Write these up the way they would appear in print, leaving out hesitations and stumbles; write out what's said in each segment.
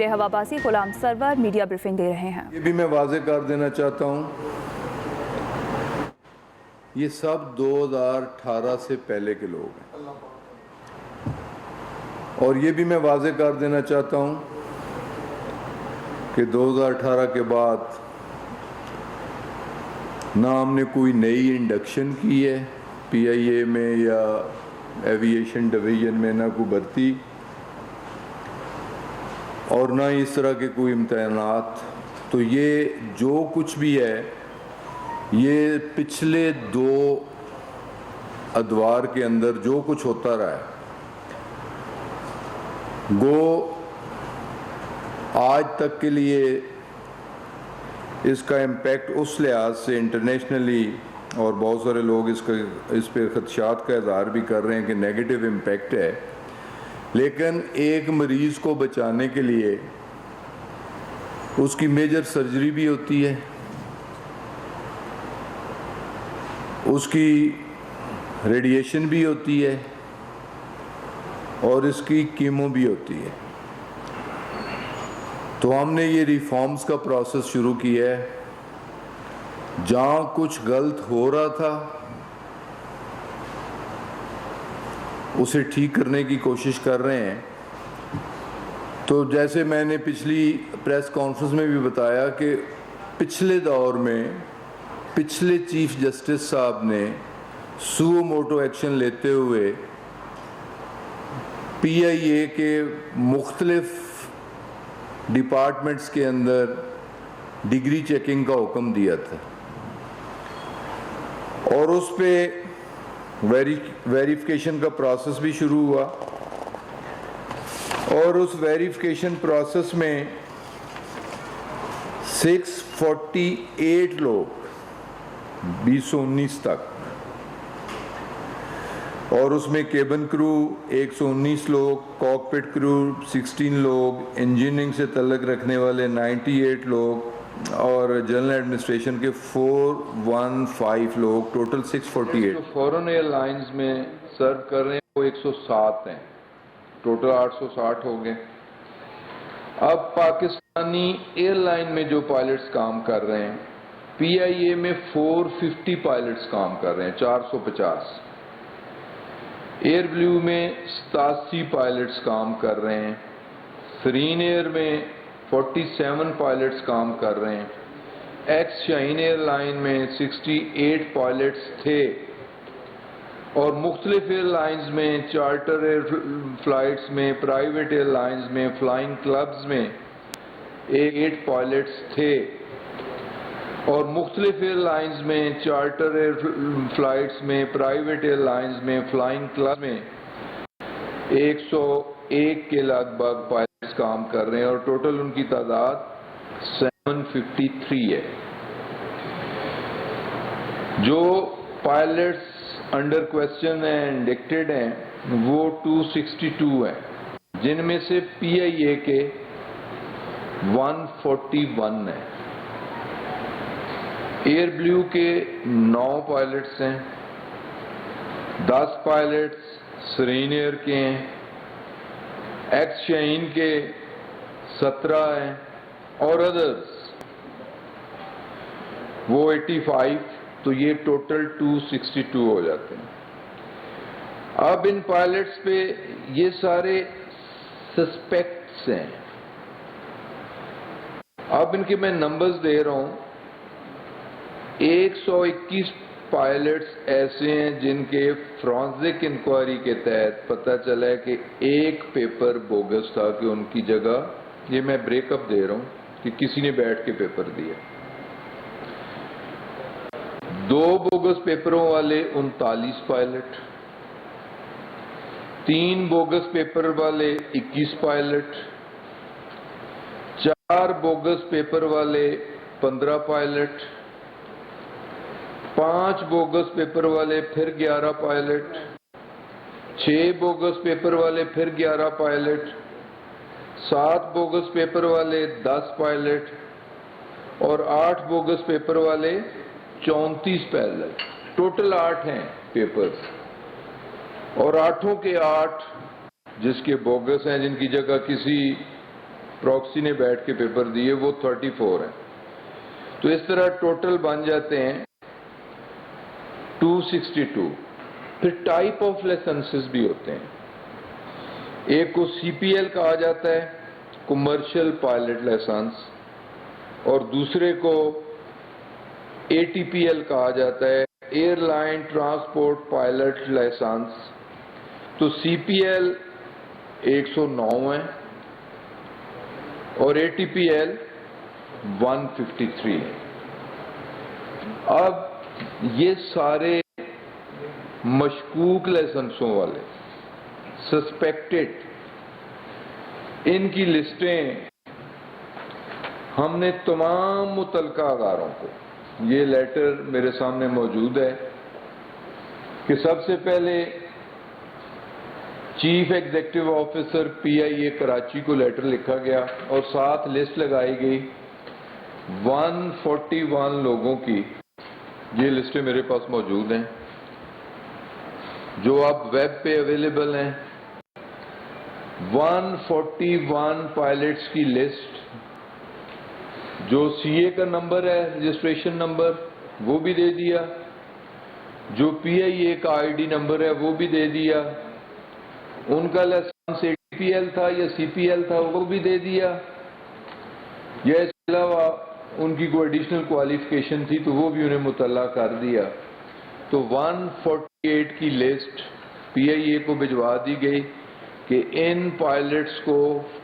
وزیر ہوابازی Ghulam Sarwar media briefing دے رہے ہیں۔ یہ بھی میں واضح کر دینا چاہتا ہوں، یہ سب 2018 سے پہلے کے لوگ ہیں، اور یہ بھی میں واضح کر دینا چاہتا ہوں کہ 2018 کے بعد نہ ہم نے کوئی نئی انڈکشن کی ہے پی آئی اے میں یا ایوییشن ڈویژن میں، نہ کوئی بھرتی، اور نہ اس طرح کے کوئی امتحانات۔ تو یہ جو کچھ بھی ہے یہ پچھلے 2 ادوار کے اندر جو کچھ ہوتا رہا ہے، گو آج تک کے لیے اس کا امپیکٹ اس لحاظ سے انٹرنیشنلی، اور بہت سارے لوگ اس پہ خدشات کا اظہار بھی کر رہے ہیں کہ نیگیٹو امپیکٹ ہے، لیکن ایک مریض کو بچانے کے لیے اس کی میجر سرجری بھی ہوتی ہے، اس کی ریڈیشن بھی ہوتی ہے، اور اس کی کیمو بھی ہوتی ہے۔ تو ہم نے یہ ریفارمز کا پروسیس شروع کیا ہے، جہاں کچھ غلط ہو رہا تھا اسے ٹھیک کرنے کی کوشش کر رہے ہیں۔ تو جیسے میں نے پچھلی پریس کانفرنس میں بھی بتایا کہ پچھلے دور میں پچھلے چیف جسٹس صاحب نے سو موٹو ایکشن لیتے ہوئے پی آئی اے کے مختلف ڈپارٹمنٹس کے اندر ڈگری چیکنگ کا حکم دیا تھا، اور اس پہ ویریفیکیشن کا پروسیس بھی شروع ہوا، اور اس ویریفیکیشن پروسیس میں 648 لوگ 2019 تک، اور اس میں کیبن کرو 119 لوگ، کاکپٹ کرو 16 لوگ، انجینئرنگ سے تعلق رکھنے والے 98 لوگ، اور جنرل ایڈمنسٹریشن کے 415 لوگ، ٹوٹل 648۔ فورن ایئر لائنز میں سرو کر رہے ہیں وہ 107 ہیں، ٹوٹل 860 ہو گئے۔ اب پاکستانی ایئر لائن میں جو پائلٹس کام کر رہے ہیں، پی آئی اے میں 450 پائلٹس کام کر رہے ہیں، 450۔ ایئر بلیو میں 87 پائلٹس کام کر رہے ہیں، سرین ایئر میں 47 پائلٹس کام کر رہے ہیں، ایکس شاہین ایئر لائن میں 68 پائلٹس تھے، اور مختلف ایئر لائنز میں، چارٹر ایئر فلائٹس میں، پرائیویٹ ایئر لائنز میں، فلائنگ کلبز میں 8 پائلٹس تھے، اور مختلف ایئر لائنز میں، چارٹر ایئر فلائٹس میں، پرائیویٹ ایئر لائنز میں، فلائنگ کلب میں 101 کے لگ بھگ پائلٹس کام کر رہے ہیں، اور ٹوٹل ان کی تعداد 753 ہے۔ جو پائلٹس انڈر کوسچن ہیں، انڈکٹڈ ہیں، وہ 262 ہیں، جن میں سے پی آئی اے کے 141 ہیں۔ ایئر بلیو کے 9 پائلٹس ہیں، 10 پائلٹس سرین ایئر کے ہیں، ایکس شاہین کے 17 ہیں، اور ادرس وہ 85، تو یہ ٹوٹل 262 ہو جاتے ہیں۔ اب ان پائلٹس پہ یہ سارے سسپیکٹس ہیں۔ اب ان کے میں نمبرز دے رہا ہوں۔ 121 پائلٹس ایسے ہیں جن کے فرانزک انکوائری کے تحت پتہ چلا ہے کہ ایک پیپر بوگس تھا، کہ ان کی جگہ، یہ میں بریک اپ دے رہا ہوں کہ کسی نے بیٹھ کے پیپر دیا۔ 2 بوگس پیپروں والے 39 پائلٹ، 3 بوگس پیپر والے 21 پائلٹ، 4 بوگس پیپر والے 15 پائلٹ، 5 بوگس پیپر والے پھر 11 پائلٹ، 6 بوگس پیپر والے پھر 11 پائلٹ، 7 بوگس پیپر والے 10 پائلٹ، اور 8 بوگس پیپر والے 34 پائلٹ، ٹوٹل 8 ہیں پیپرز، اور 8 کے 8 جس کے بوگس ہیں، جن کی جگہ کسی پراکسی نے بیٹھ کے پیپر دیے وہ 34 ہیں. تو اس طرح ٹوٹل بن جاتے ہیں 262. پھر ٹائپ آف لائسنسز بھی ہوتے ہیں. ایک کو سی پی ایل کہا جاتا ہے، کمرشل پائلٹ لائسنس، اور دوسرے کو اے ٹی پی ایل کہا جاتا ہے، airline transport pilot licence. تو سی پی ایل 109 ہے اور اے ٹی پی ایل 153 ہے. اب یہ سارے مشکوک لائسنسوں والے سسپیکٹڈ، ان کی لسٹیں ہم نے تمام متعلقہ اداروں کو، یہ لیٹر میرے سامنے موجود ہے، کہ سب سے پہلے چیف ایگزیکٹو آفیسر پی آئی اے کراچی کو لیٹر لکھا گیا اور ساتھ لسٹ لگائی گئی 141 لوگوں کی. یہ لسٹیں میرے پاس موجود ہیں جو اب ویب پہ اویلیبل ہیں. 141 پائلٹس کی لسٹ، جو سی اے کا نمبر ہے، رجسٹریشن نمبر، وہ بھی دے دیا، جو پی آئی اے کا آئی ڈی نمبر ہے وہ بھی دے دیا، ان کا licence A T P L تھا یا سی پی ایل تھا وہ بھی دے دیا، یا اس کے علاوہ ان کی کوئی ایڈیشنل کوالیفیکیشن تھی تو وہ بھی انہیں مطلع کر دیا. تو 148 کی لسٹ پی آئی اے کو بھجوا دی گئی کہ ان پائلٹس کو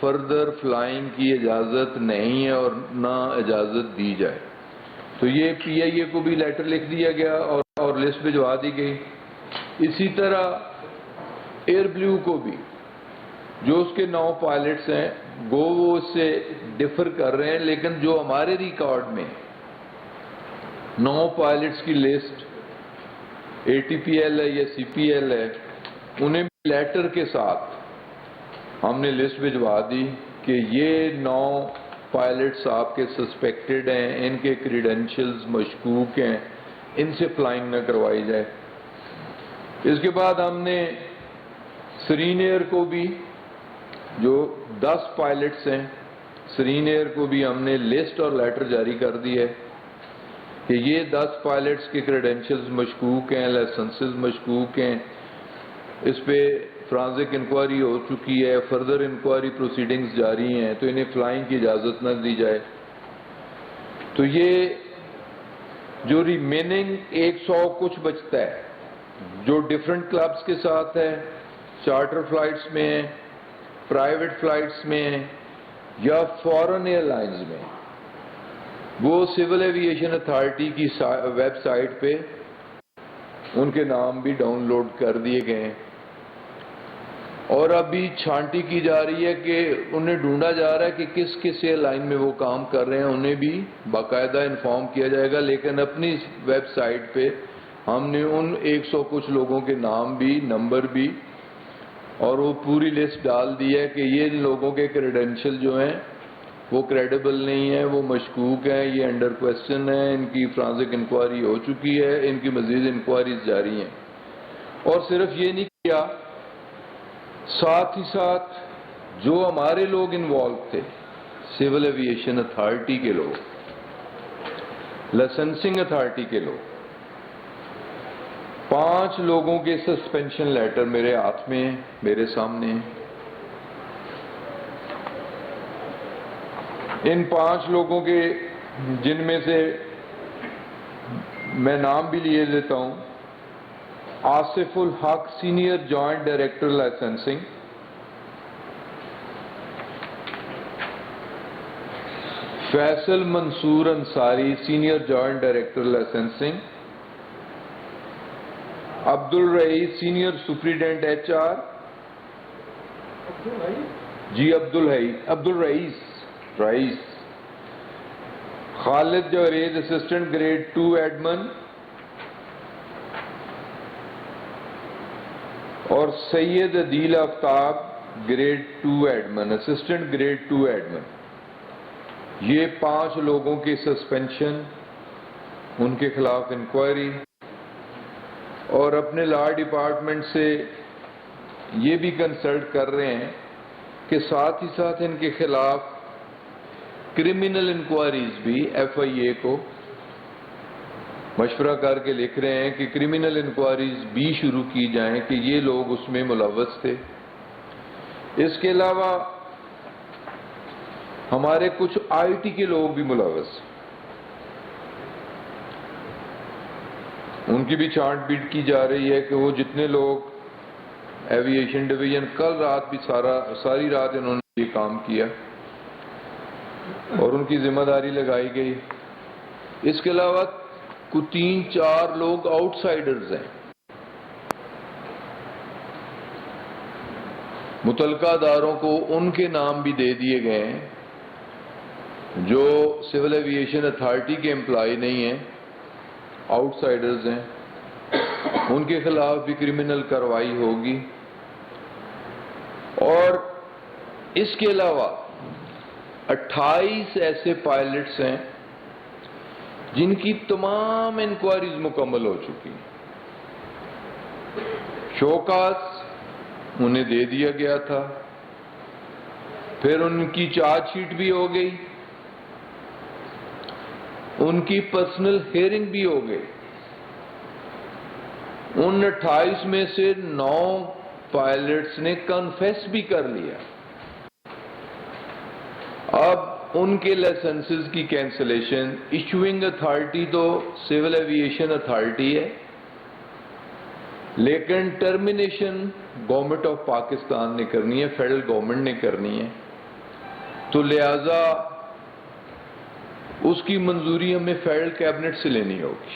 فردر فلائنگ کی اجازت نہیں ہے اور نہ اجازت دی جائے. تو یہ پی آئی اے کو بھی لیٹر لکھ دیا گیا اور لسٹ بھجوا دی گئی. اسی طرح ایئر بلیو کو بھی، جو اس کے 9 پائلٹس ہیں، وہ اس سے ڈفر کر رہے ہیں، لیکن جو ہمارے ریکارڈ میں 9 پائلٹس کی لسٹ اے ٹی پی ایل ہے یا سی پی ایل ہے، انہیں بھی لیٹر کے ساتھ ہم نے لسٹ بھجوا دی کہ یہ 9 پائلٹس آپ کے سسپیکٹڈ ہیں، ان کے کریڈینشلز مشکوک ہیں، ان سے فلائنگ نہ کروائی جائے. اس کے بعد ہم نے سرین ایئر کو بھی، جو 10 پائلٹس ہیں، سرین ایئر کو بھی ہم نے لسٹ اور لیٹر جاری کر دی ہے کہ یہ 10 پائلٹس کے کریڈینشلز مشکوک ہیں، لائسنسز مشکوک ہیں، اس پہ فرانزک انکوائری ہو چکی ہے، فردر انکوائری پروسیڈنگز جاری ہیں، تو انہیں فلائنگ کی اجازت نہ دی جائے. تو یہ جو ریمیننگ 100 کچھ بچتا ہے، جو ڈیفرنٹ کلبز کے ساتھ ہے، چارٹر فلائٹس میں ہیں، پرائیویٹ فلائٹس میں ہیں یا فورن ایئر لائنز میں، وہ سول ایوییشن اتھارٹی کی ویب سائٹ پہ ان کے نام بھی ڈاؤن لوڈ کر دیے گئے ہیں. اور ابھی چھانٹی کی جا رہی ہے کہ انہیں ڈھونڈا جا رہا ہے کہ کس کس ایئر لائن میں وہ کام کر رہے ہیں، انہیں بھی باقاعدہ انفارم کیا جائے گا. لیکن اپنی ویب سائٹ پہ ہم نے ان 100 کچھ لوگوں کے نام بھی، نمبر بھی اور وہ پوری لسٹ ڈال دی ہے کہ یہ لوگوں کے کریڈینشل جو ہیں وہ کریڈیبل نہیں ہیں، وہ مشکوک ہیں، یہ انڈر کویسچن ہیں، ان کی فرانزک انکوائری ہو چکی ہے، ان کی مزید انکوائریز جاری ہیں. اور صرف یہ نہیں کیا، ساتھ ہی ساتھ جو ہمارے لوگ انوالو تھے، سول ایوییشن اتھارٹی کے لوگ، لائسنسنگ اتھارٹی کے لوگ، 5 لوگوں کے سسپینشن لیٹر میرے ہاتھ میں، میرے سامنے. ان 5 لوگوں کے، جن میں سے میں نام بھی لیے دیتا ہوں: Asif ul-Haq senior joint director licensing, Faisal Mansoor Ansari senior joint director licensing, Abd ur-Rais senior superintendent H R, جی Abd ur-Rais, Khalid Javed assistant grade 2 admin, اور Syed Adeel Aftab grade 2 admin, assistant grade 2 admin. یہ 5 لوگوں کی سسپینشن، ان کے خلاف انکوائری، اور اپنے لا ڈپارٹمنٹ سے یہ بھی کنسلٹ کر رہے ہیں کہ ساتھ ہی ساتھ ان کے خلاف کرمنل انکوائریز بھی FIA کو مشورہ کر کے لکھ رہے ہیں کہ کرمنل انکوائریز بھی شروع کی جائیں کہ یہ لوگ اس میں ملوث تھے۔ اس کے علاوہ ہمارے کچھ IT کے لوگ بھی ملوث ہیں، ان کی بھی چھانٹ بیٹ کی جا رہی ہے کہ وہ جتنے لوگ ایویشن ڈویژن، کل رات بھی ساری رات انہوں نے یہ کام کیا اور ان کی ذمہ داری لگائی گئی۔ اس کے علاوہ کچھ 3-4 لوگ آؤٹ سائیڈرز ہیں، متعلقہ اداروں کو ان کے نام بھی دے دیے گئے ہیں جو سول ایویشن اتھارٹی کے امپلائی نہیں ہیں، آؤٹ سائیڈرز ہیں، ان کے خلاف بھی کرمنل کارروائی ہوگی۔ اور اس کے علاوہ 28 ایسے پائلٹس ہیں جن کی تمام انکوائریز مکمل ہو چکی ہیں، شوکاز انہیں دے دیا گیا تھا، پھر ان کی چارج شیٹ بھی ہو گئی، ان کی پرسنل ہیئرنگ بھی ہو گئی۔ ان 28 میں سے 9 پائلٹس نے کنفیس بھی کر لیا۔ اب ان کے لائسنسز کی کینسلیشن ایشوئنگ اتھارٹی تو سول ایویشن اتھارٹی ہے، لیکن ٹرمینیشن گورنمنٹ آف پاکستان نے کرنی ہے، فیڈرل گورنمنٹ نے کرنی ہے، تو لہذا اس کی منظوری ہمیں فیڈرل کیبنٹ سے لینی ہوگی۔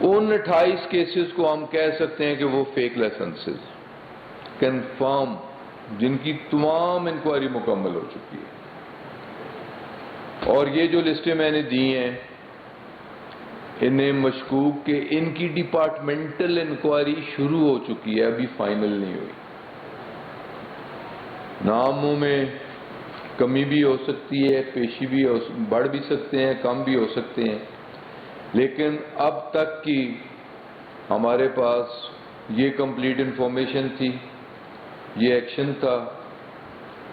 ان 28 کیسز کو ہم کہہ سکتے ہیں کہ وہ فیک لائسنسز کنفرم، جن کی تمام انکوائری مکمل ہو چکی ہے۔ اور یہ جو لسٹیں میں نے دی ہیں، انہیں مشکوک کہ ان کی ڈپارٹمنٹل انکوائری شروع ہو چکی ہے، ابھی فائنل نہیں ہوئی۔ ناموں میں کمی بھی ہو سکتی ہے، پیشی بھی بڑھ بھی سکتے ہیں، کم بھی ہو سکتے ہیں، لیکن اب تک کی ہمارے پاس یہ کمپلیٹ انفارمیشن تھی، یہ ایکشن تھا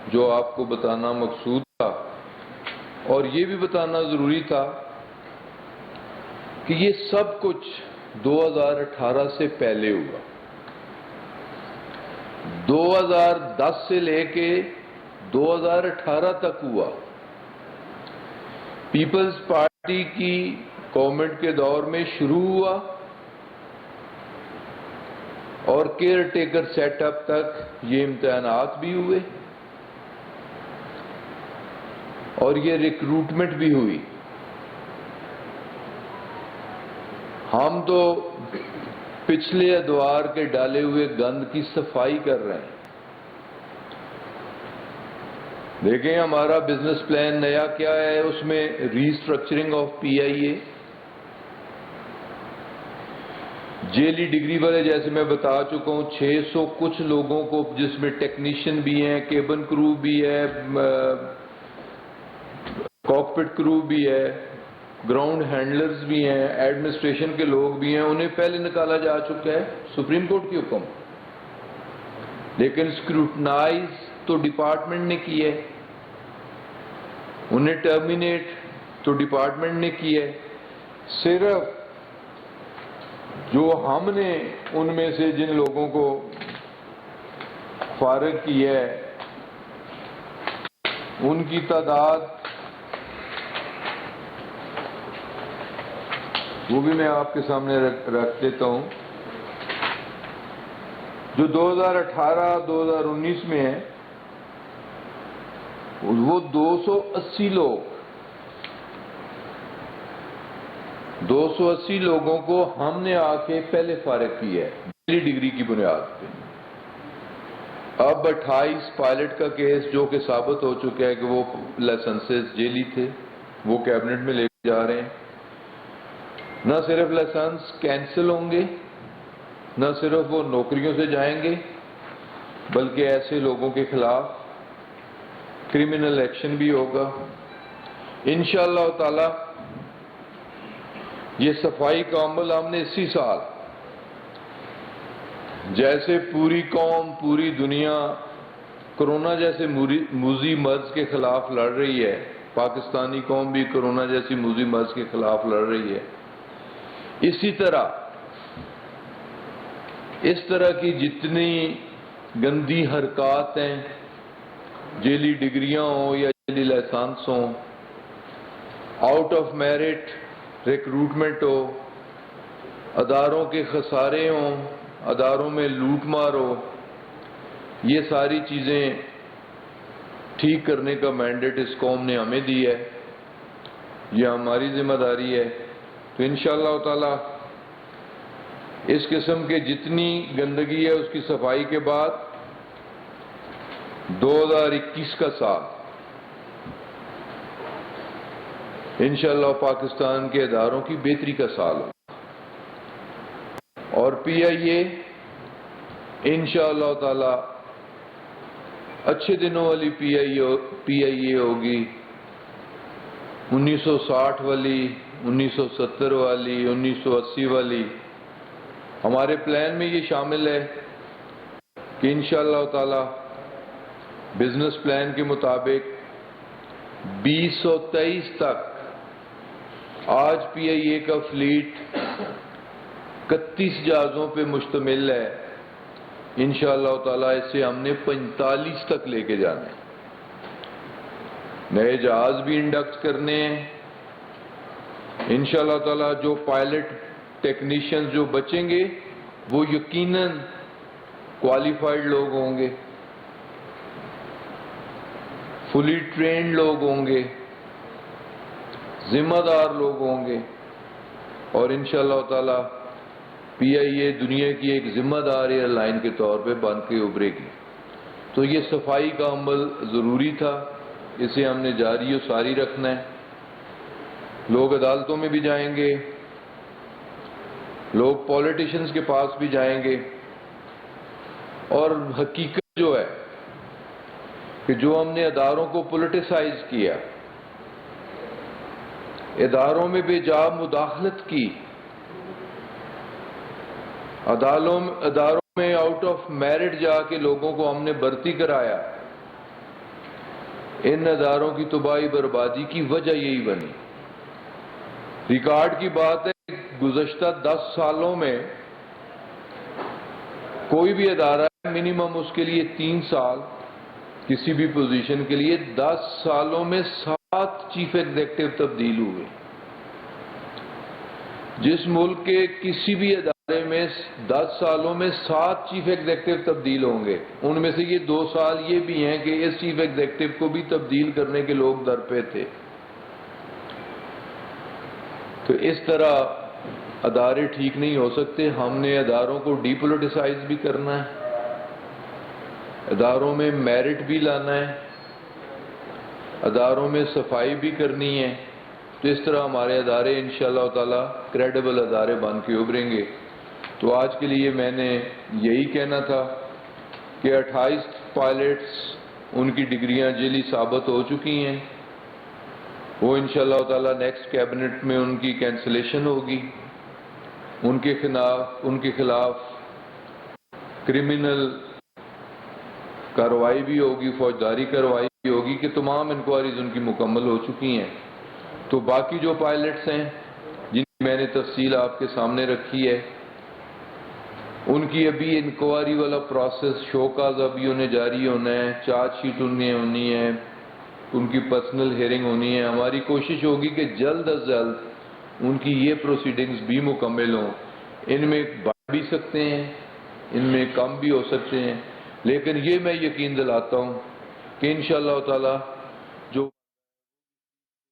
جو آپ کو بتانا مقصود تھا، اور یہ بھی بتانا ضروری تھا کہ یہ سب کچھ 2018 سے پہلے ہوا۔ 2010 سے لے کے 2018 تک ہوا۔ پیپلز پارٹی کی گورنمنٹ کے دور میں شروع ہوا اور کیئر ٹیکر سیٹ اپ تک یہ امتحانات بھی ہوئے اور یہ ریکروٹمنٹ بھی ہوئی۔ ہم تو پچھلے ادوار کے ڈالے ہوئے گند کی صفائی کر رہے ہیں۔ دیکھیں ہمارا بزنس پلان نیا کیا ہے، اس میں ری اسٹرکچرنگ آف PIA، جیلی ڈگری والے جیسے میں بتا چکا ہوں 600 کچھ لوگوں کو، جس میں ٹیکنیشین بھی ہیں، کیبن کرو بھی ہے، کاکپٹ کرو بھی ہے، گراؤنڈ ہینڈلرز بھی ہیں، ایڈمنسٹریشن کے لوگ بھی ہیں، انہیں پہلے نکالا جا چکا ہے سپریم کورٹ کی حکم، لیکن اسکروٹنائز تو ڈپارٹمنٹ نے کی ہے، انہیں ٹرمینیٹ تو ڈپارٹمنٹ نے کی ہے۔ صرف جو ہم نے ان میں سے جن لوگوں کو فارغ کی ہے ان کی تعداد وہ بھی میں آپ کے سامنے رکھ دیتا ہوں، جو 2018-2019 میں ہے وہ 280 لوگ، 280 لوگوں کو ہم نے آ کے پہلے فارغ کیا ہے پہلی ڈگری کی بنیاد پہ۔ اب 28 پائلٹ کا کیس جو کہ ثابت ہو چکا ہے کہ وہ لائسنسز جیلی تھے، وہ کیبنٹ میں لے کے جا رہے ہیں۔ نہ صرف لائسنس کینسل ہوں گے، نہ صرف وہ نوکریوں سے جائیں گے، بلکہ ایسے لوگوں کے خلاف کرمنل ایکشن بھی ہوگا انشاءاللہ تعالی۔ یہ صفائی کا عمل ہم نے اسی سال، جیسے پوری قوم پوری دنیا کورونا جیسے موذی مرض کے خلاف لڑ رہی ہے، پاکستانی قوم بھی کورونا جیسی موذی مرض کے خلاف لڑ رہی ہے، اسی طرح اس طرح کی جتنی گندی حرکات ہیں، جیلی ڈگریاں ہوں یا جیلی لائسنس ہوں، آؤٹ آف میرٹ ریکروٹمنٹ ہو، اداروں کے خسارے ہوں، اداروں میں لوٹ مار ہو، یہ ساری چیزیں ٹھیک کرنے کا مینڈیٹ اس قوم نے ہمیں دی ہے، یہ ہماری ذمہ داری ہے۔ تو انشاءاللہ تعالی اس قسم کے جتنی گندگی ہے اس کی صفائی کے بعد 2021 کا سال انشاءاللہ پاکستان کے اداروں کی بہتری کا سال ہو، اور پی آئی اے انشاءاللہ تعالی اچھے دنوں والی پی آئی اے ہوگی، 1960 والی، 1970 والی، 1980 والی۔ ہمارے پلان میں یہ شامل ہے کہ انشاءاللہ تعالی بزنس پلان کے مطابق 2023 تک آج پی آئی اے کا فلیٹ 31 جہازوں پہ مشتمل ہے، انشاءاللہ تعالی اس سے ہم نے 45 تک لے کے جانا ہے، نئے جہاز بھی انڈکٹ کرنے ہیں انشاءاللہ تعالی۔ جو پائلٹ ٹیکنیشین جو بچیں گے وہ یقیناً کوالیفائڈ لوگ ہوں گے، فلی ٹرینڈ لوگ ہوں گے، ذمہ دار لوگ ہوں گے، اور انشاءاللہ تعالی پی آئی اے دنیا کی ایک ذمہ دار ایئر لائن کے طور پہ بن کے ابھرے گی۔ تو یہ صفائی کا عمل ضروری تھا، اسے ہم نے جاری و ساری رکھنا ہے۔ لوگ عدالتوں میں بھی جائیں گے، لوگ پولیٹیشنز کے پاس بھی جائیں گے، اور حقیقت جو ہے کہ جو ہم نے اداروں کو پولیٹیسائز کیا، اداروں میں بے جا مداخلت کی، اداروں میں آؤٹ آف میرٹ جا کے لوگوں کو ہم نے بھرتی کرایا، ان اداروں کی تباہی بربادی کی وجہ یہی بنی۔ ریکارڈ کی بات ہے، گزشتہ 10 سالوں میں کوئی بھی ادارہ ہے منیمم اس کے لیے 3 سال کسی بھی پوزیشن کے لیے، 10 سالوں میں 7 چیف ایگزیکٹو تبدیل ہوئے۔ جس ملک کے کسی بھی ادارے میں 10 سالوں میں 7 چیف ایگزیکٹو تبدیل ہوں گے، ان میں سے یہ 2 سال یہ بھی ہیں کہ اس چیف ایگزیکٹو کو بھی تبدیل کرنے کے لوگ در پہ تھے۔ تو اس طرح ادارے ٹھیک نہیں ہو سکتے۔ ہم نے اداروں کو ڈی پولیٹیسائز بھی کرنا ہے، اداروں میں میرٹ بھی لانا ہے، اداروں میں صفائی بھی کرنی ہے۔ تو اس طرح ہمارے ادارے انشاءاللہ تعالی کریڈیبل ادارے بن کے ابھریں گے۔ تو آج کے لیے میں نے یہی کہنا تھا کہ 28 پائلٹس ان کی ڈگریاں جعلی ثابت ہو چکی ہیں، وہ انشاءاللہ تعالی نیکسٹ کیبنٹ میں ان کی کینسلیشن ہوگی، ان کے خلاف کرمنل کارروائی بھی ہوگی، فوجداری کارروائی بھی ہوگی، کہ تمام انکوائریز ان کی مکمل ہو چکی ہیں۔ تو باقی جو پائلٹس ہیں جن کی میں نے تفصیل آپ کے سامنے رکھی ہے، ان کی ابھی انکوائری والا پروسیس شو کاز ابھی انہیں جاری ہونا ہے، چارج شیٹ انہیں ہونی ہے، ان کی پرسنل ہیئرنگ ہونی ہے۔ ہماری کوشش ہوگی کہ جلد از جلد ان کی یہ پروسیڈنگز بھی مکمل ہوں۔ ان میں بڑھ بھی سکتے ہیں، ان میں کم بھی ہو سکتے ہیں، لیکن یہ میں یقین دلاتا ہوں کہ انشاءاللہ تعالی